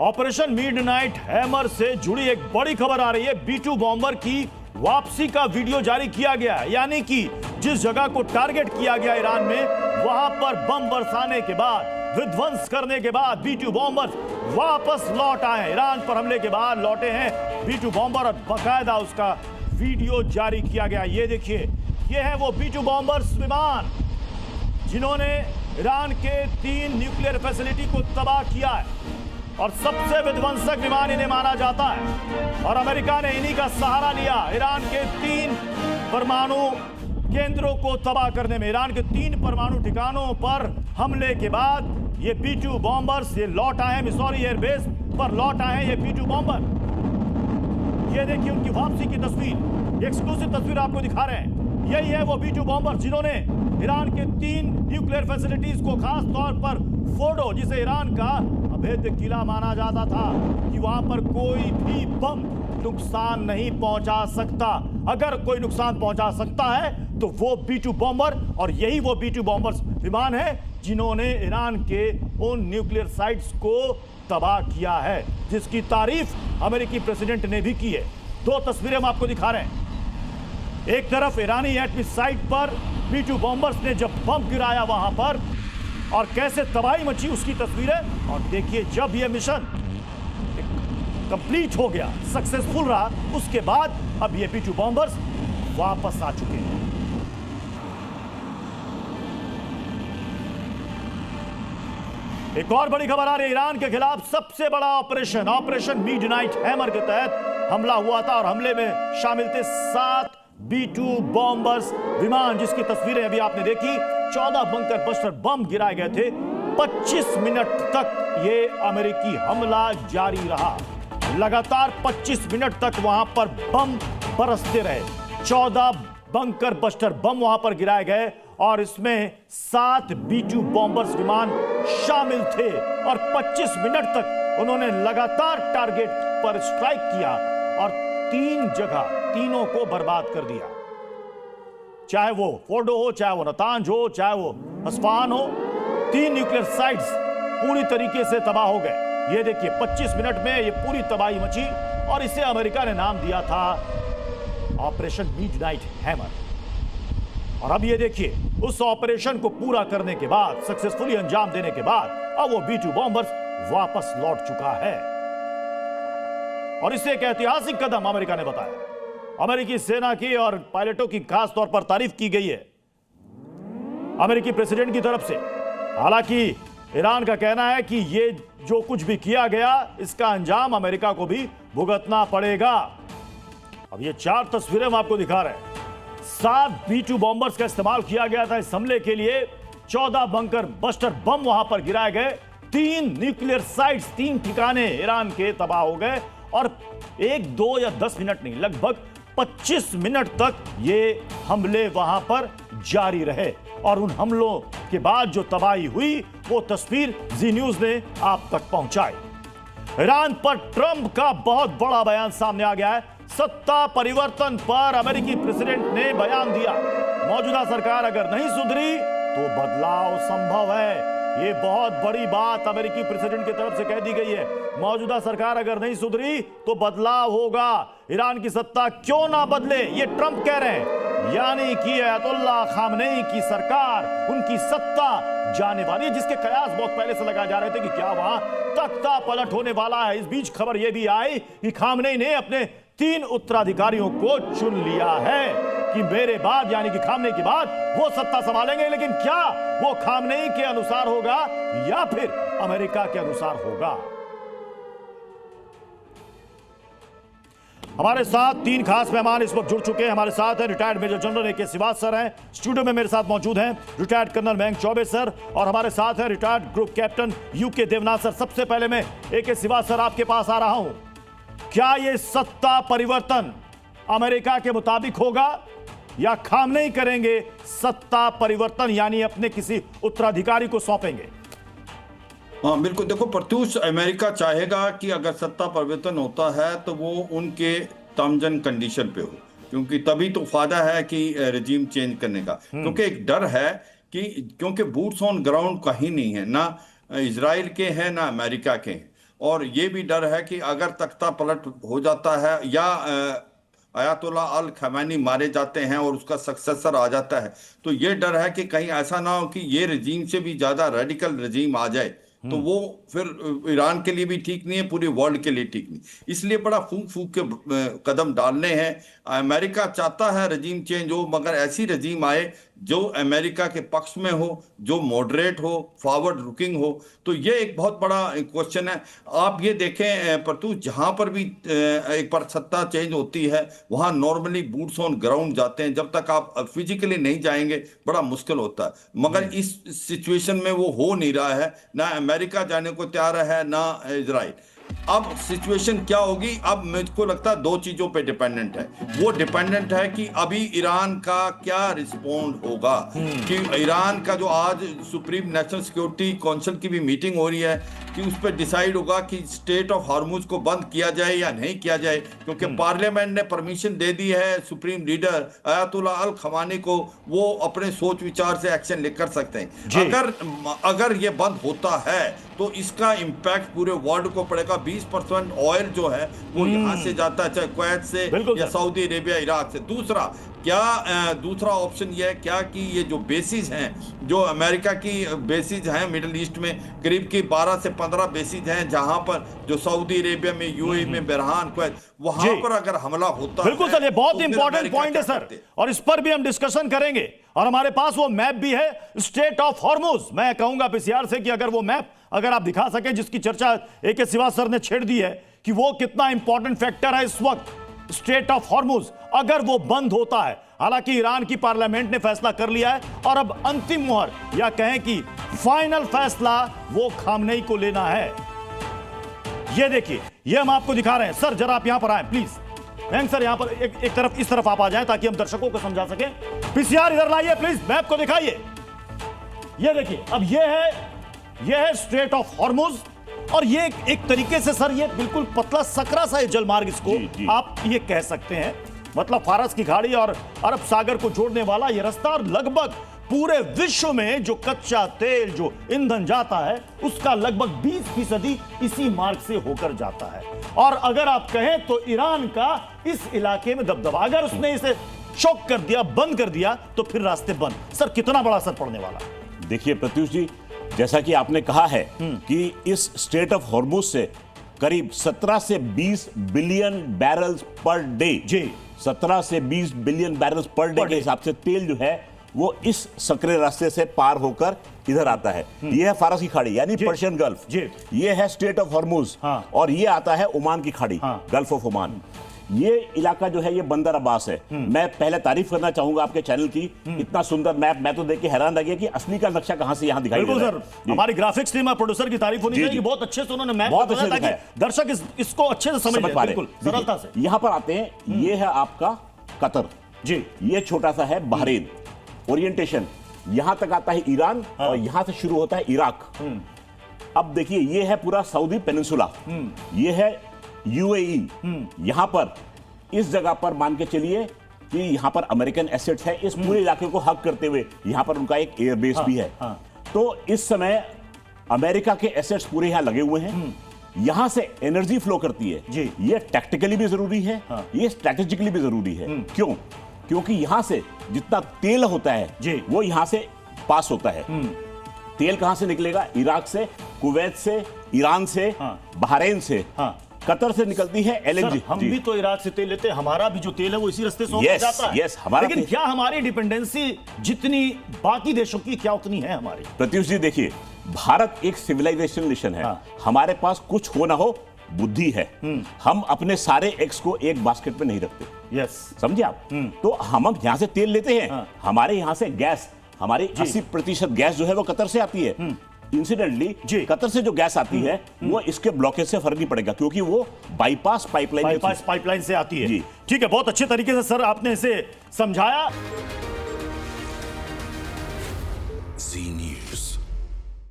Operation midnight hammer से जुड़ी एक बड़ी खबर आ रही है। B2 बॉम्बर की वापसी का वीडियो जारी किया गया है, यानी कि जिस जगह को टारगेट किया गया ईरान में, वहां पर बम बरसाने के बाद, विध्वंस करने के बाद B2 बॉम्बर वापस लौट आए। ईरान पर हमले के बाद लौटे हैं B2 बॉम्बर और बाकायदा उसका वीडियो जारी किया गया। ये देखिए, ये है वो B2 बॉम्बर्स विमान जिन्होंने ईरान के 3 न्यूक्लियर फैसिलिटी को तबाह किया है और सबसे विध्वंसक विमान इन्हें माना जाता है। और अमेरिका ने इन्हीं का सहारा लिया ईरान के 3 परमाणु केंद्रों को तबाह करने में। ईरान के 3 परमाणु ठिकानों पर हमले के बाद ये B2 बॉम्बर्स ये लौट आए हैं, मिसौरी एयरबेस पर लौट आए हैं ये B2 बॉम्बर। ये देखिए उनकी वापसी की तस्वीर, एक्सक्लूसिव तस्वीर आपको दिखा रहे हैं। यही है वो B2 बॉम्बर जिन्होंने ईरान के 3 न्यूक्लियर फैसिलिटीज को, खास तौर पर फोर्डो, जिसे ईरान का अभेद्य किला माना जाता था कि वहां पर कोई भी बम नुकसान नहीं पहुंचा सकता। अगर कोई नुकसान पहुंचा सकता है तो वो B2 बॉम्बर, और यही वो B2 बॉम्बर्स विमान है जिन्होंने ईरान के उन न्यूक्लियर साइट्स को तबाह किया है, जिसकी तारीफ अमेरिकी प्रेसिडेंट ने भी की है। 2 तस्वीरें हम आपको दिखा रहे हैं। एक तरफ ईरानी एटमी साइट पर B2 बॉम्बर्स ने जब बम गिराया वहां पर और कैसे तबाही मची उसकी तस्वीरें, और देखिए जब यह मिशन कंप्लीट हो गया, सक्सेसफुल रहा, उसके बाद अब ये B2 बॉम्बर्स वापस आ चुके हैं। एक और बड़ी खबर आ रही है। ईरान के खिलाफ सबसे बड़ा ऑपरेशन मिडनाइट हैमर के तहत हमला हुआ था और हमले में शामिल थे 7 B2 बॉम्बर्स विमान, जिसकी तस्वीरें अभी आपने देखी। 14 बंकर बस्टर बम गिराए गए थे। 25 मिनट तक ये अमेरिकी हमला जारी रहा। लगातार 25 मिनट तक वहां पर बम बरसते रहे। 14 बंकर बस्टर बम वहां पर गिराए गए और इसमें 7 B2 बॉम्बर्स विमान शामिल थे और 25 मिनट तक उन्होंने लगातार टारगेट पर स्ट्राइक किया और 3 जगह, तीनों को बर्बाद कर दिया। चाहे वो फोर्डो हो, चाहे वो नतांज हो, चाहे वो अस्फहान हो, 3 न्यूक्लियर साइट्स पूरी तरीके से तबाह हो गए। ये देखिए 25 मिनट में ये पूरी तबाही मची और इसे अमेरिका ने नाम दिया था ऑपरेशन मिडनाइट हैमर। और अब ये देखिए, उस ऑपरेशन को पूरा करने के बाद, सक्सेसफुली अंजाम देने के बाद, अब वो B2 बॉम्बर्स वापस लौट चुका है और इसे एक ऐतिहासिक कदम अमेरिका ने बताया। अमेरिकी सेना की और पायलटों की खास तौर पर तारीफ की गई है अमेरिकी प्रेसिडेंट की तरफ से। हालांकि ईरान का कहना है कि ये जो कुछ भी किया गया, इसका अंजाम अमेरिका को भी भुगतना पड़ेगा। अब ये 4 तस्वीरें हम आपको दिखा रहे हैं। 7 B2 बॉम्बर्स का इस्तेमाल किया गया था इस हमले के लिए। 14 बंकर बस्टर बम वहां पर गिराए गए। 3 न्यूक्लियर साइट्स, 3 ठिकाने ईरान के तबाह हो गए और 1, 2 या 10 मिनट नहीं, लगभग 25 मिनट तक ये हमले वहां पर जारी रहे। और उन हमलों के बाद जो तबाही हुई, वो तस्वीर जी न्यूज ने आप तक पहुंचाई। ईरान पर ट्रंप का बहुत बड़ा बयान सामने आ गया है। सत्ता परिवर्तन पर अमेरिकी प्रेसिडेंट ने बयान दिया। मौजूदा सरकार अगर नहीं सुधरी तो बदलाव संभव है। ये बहुत बड़ी बात अमेरिकी प्रेसिडेंट की तरफ से कह दी गई है। मौजूदा सरकार अगर नहीं सुधरी तो बदलाव होगा। ईरान की सत्ता क्यों ना बदले, ये ट्रंप कह रहे हैं। यानी कि अयतुल्लाह खामनेई की सरकार, उनकी सत्ता जाने वाली है, जिसके कयास बहुत पहले से लगाए जा रहे थे कि क्या वहां तख्ता पलट होने वाला है। इस बीच खबर यह भी आई कि खामनेई ने अपने 3 उत्तराधिकारियों को चुन लिया है कि मेरे बाद, यानी कि खामनेई के बाद वो सत्ता संभालेंगे। लेकिन क्या वो खामनेई के अनुसार होगा या फिर अमेरिका के अनुसार होगा? हमारे साथ 3 खास मेहमान इस वक्त जुड़ चुके हैं। हमारे साथ हैं retired major general A.K. Srivastava sir हैं, स्टूडियो में मेरे साथ मौजूद हैं retired colonel Mayank Chaubey sir, और हमारे साथ हैं retired group captain U.K. Devnath sir. सबसे पहले मैं A.K. श्रीवास्तव सर आपके पास आ रहा हूं। क्या ये सत्ता परिवर्तन अमेरिका के मुताबिक होगा या खामनेई करेंगे सत्ता परिवर्तन, यानी अपने किसी उत्तराधिकारी को सौंपेंगे? हाँ बिल्कुल, देखो प्रत्युष, अमेरिका चाहेगा कि अगर सत्ता परिवर्तन होता है तो वो उनके टर्म्स एंड कंडीशन पे हो, क्योंकि तभी तो फायदा है कि रेजिम चेंज करने का। क्योंकि एक डर है कि क्योंकि बूट्स ऑन ग्राउंड कहीं नहीं है, ना इजराइल के हैं ना अमेरिका के हैं, और ये भी डर है कि अगर तख्ता पलट हो जाता है या अयातुल्ला अल खमैनी मारे जाते हैं और उसका सक्सेसर आ जाता है, तो ये डर है कि कहीं ऐसा ना हो कि ये रजीम से भी ज्यादा रेडिकल रजीम आ जाए, तो वो फिर ईरान के लिए भी ठीक नहीं है, पूरे वर्ल्ड के लिए ठीक नहीं। इसलिए बड़ा फूंक फूंक के कदम डालने हैं। अमेरिका चाहता है रजीम चेंज हो, मगर ऐसी रजीम आए जो अमेरिका के पक्ष में हो, जो मॉडरेट हो, फॉरवर्ड लुकिंग हो। तो ये एक बहुत बड़ा क्वेश्चन है। आप ये देखें प्रत्युष, जहां पर भी एक बार सत्ता चेंज होती है वहां नॉर्मली बूट्स ऑन ग्राउंड जाते हैं। जब तक आप फिजिकली नहीं जाएंगे बड़ा मुश्किल होता है, मगर इस सिचुएशन में वो हो नहीं रहा है। ना अमेरिका जाने को तैयार है ना इजराइल। अब सिचुएशन क्या होगी? अब मुझको लगता है दो चीजों पे डिपेंडेंट है। वो डिपेंडेंट है कि अभी ईरान का क्या रिस्पॉन्ड होगा, कि ईरान का जो आज सुप्रीम नेशनल सिक्योरिटी काउंसिल की भी मीटिंग हो रही है कि उस पर डिसाइड होगा कि स्टेट ऑफ हार्मुज को बंद किया जाए या नहीं किया जाए, क्योंकि पार्लियामेंट ने परमिशन दे दी है सुप्रीम लीडर अयातुल्ला अल खमानी को, वो अपने सोच विचार से एक्शन लेकर सकते हैं। अगर ये बंद होता है तो इसका इंपैक्ट पूरे वर्ल्ड को पड़ेगा। 20% ऑयल जो है वो यहां से जाता है, चाहे कुवैत से या सऊदी अरेबिया, इराक से। दूसरा ऑप्शन ये है क्या कि ये जो बेसिस हैं, जो अमेरिका की बेसिस हैं मिडिल ईस्ट में, करीब की 12 से 15 बेसिस हैं, जहां पर जो सऊदी अरेबिया में, यूएई में, बहरान, कुवैत, वहां पर अगर हमला होता है। बिल्कुल सर, ये बहुत तो इंपॉर्टेंट पॉइंट है सर, और इस पर भी हम डिस्कशन करेंगे। और हमारे पास वो मैप भी है, स्टेट ऑफ हॉर्मुज। मैं कहूंगा पीसीआर से कि अगर वो मैप अगर आप दिखा सके, जिसकी चर्चा AK सिवा सर ने छेड़ दी है कि वो कितना इंपॉर्टेंट फैक्टर है इस वक्त, स्टेट ऑफ हॉर्मुज अगर वो बंद होता है। हालांकि ईरान की पार्लियामेंट ने फैसला कर लिया है और अब अंतिम मुहर या कहें कि फाइनल फैसला वो खामनेई को लेना है। ये देखिए, ये हम आपको दिखा रहे हैं। सर जरा आप यहां पर आए प्लीज। मयंक सर यहां पर एक तरफ, इस तरफ आप आ जाएं ताकि हम दर्शकों को समझा सकें। पीसीआर इधर लाइए प्लीज, मैप को दिखाइए। ये देखिए, अब ये है स्ट्रेट ऑफ हॉर्मुज, और ये एक तरीके से सर ये बिल्कुल पतला सकरा सा ये जलमार्ग, इसको आप ये कह सकते हैं। मतलब फारस की खाड़ी और अरब सागर को जोड़ने वाला ये रास्ता, और लगभग पूरे विश्व में जो कच्चा तेल, जो ईंधन जाता है, उसका लगभग 20% इसी मार्ग से होकर जाता है। और अगर आप कहें तो ईरान का इस इलाके में दबदबा, अगर उसने इसे चौक कर दिया, बंद कर दिया, तो फिर रास्ते बंद। सर कितना बड़ा असर पड़ने वाला? देखिए प्रत्युष जी, जैसा कि आपने कहा है कि इस स्ट्रेट ऑफ हॉर्मुज से करीब 17 से 20 बिलियन बैरल्स पर डे, 17 से 20 बिलियन बैरल्स पर डे के हिसाब से तेल जो है वो इस सकरे रास्ते से पार होकर इधर आता है। ये है फारस की खाड़ी यानी पर्शियन गल्फ, ये है स्ट्रेट ऑफ हॉर्मुज, और ये आता है ओमान की खाड़ी, गल्फ ऑफ ओमान। ये इलाका जो है ये बंदर अब्बास है। मैं पहले तारीफ करना चाहूंगा आपके चैनल की, इतना सुंदर मैप, मैं तो देख के हैरान रह गया कि असली का नक्शा कहां से यहां दिखाई दे रहा है। हमारी ग्राफिक्स टीम और प्रोड्यूसर की तारीफ होनी चाहिए, बहुत अच्छे से उन्होंने मैप बहुत अच्छे ताकि दर्शक इसको अच्छे से समझ पाए, बिल्कुल सरलता से। यहां पर आते हैं, ये है आपका कतर जी, ये छोटा सा है बहरीन। ओरिएंटेशन यहां तक आता है ईरान, और यहां से शुरू होता है इराक। अब देखिए, ये है पूरा सऊदी पेनिनसुला, ये है यूएई। यहां पर इस जगह पर मान के चलिए कि यहां पर अमेरिकन एसेट्स है, इस पूरे इलाके को हक करते हुए यहां पर उनका एक एयरबेस भी है। तो इस समय अमेरिका के एसेट्स पूरे यहां लगे हुए हैं, यहां से एनर्जी फ्लो करती है जी। ये टैक्टिकली भी जरूरी है, ये स्ट्रैटेजिकली भी जरूरी है। क्यों? क्योंकि यहां से जितना तेल होता है जी, वो यहां से पास होता है। तेल कहां से निकलेगा? इराक से, कुवैत से, ईरान से, बहरीन से, कतर से निकलती है LNG। हम भी तो इराक से तेल लेते हैं, हमारा भी जो तेल है वो इसी रास्ते से होकर जाता है। लेकिन क्या हमारी डिपेंडेंसी जितनी बाकी देशों की, क्या उतनी है हमारी? प्रत्युष जी देखिए, भारत एक सिविलाइजेशन नेशन है। हमारे पास कुछ हो ना हो बुद्धि है। हम अपने सारे एग्स को एक बास्केट में नहीं रखते, समझे आप? तो हम यहां से तेल लेते हैं, हमारे यहां से गैस, हमारी 80% गैस जो है वो कतर से आती है। इंसिडेंटली कतर से जो गैस आती है वो इसके ब्लॉकेज से फर्क नहीं पड़ेगा, क्योंकि वो बाईपास पाइपलाइन से आती है। ठीक है, बहुत अच्छे तरीके से सर आपने इसे समझाया।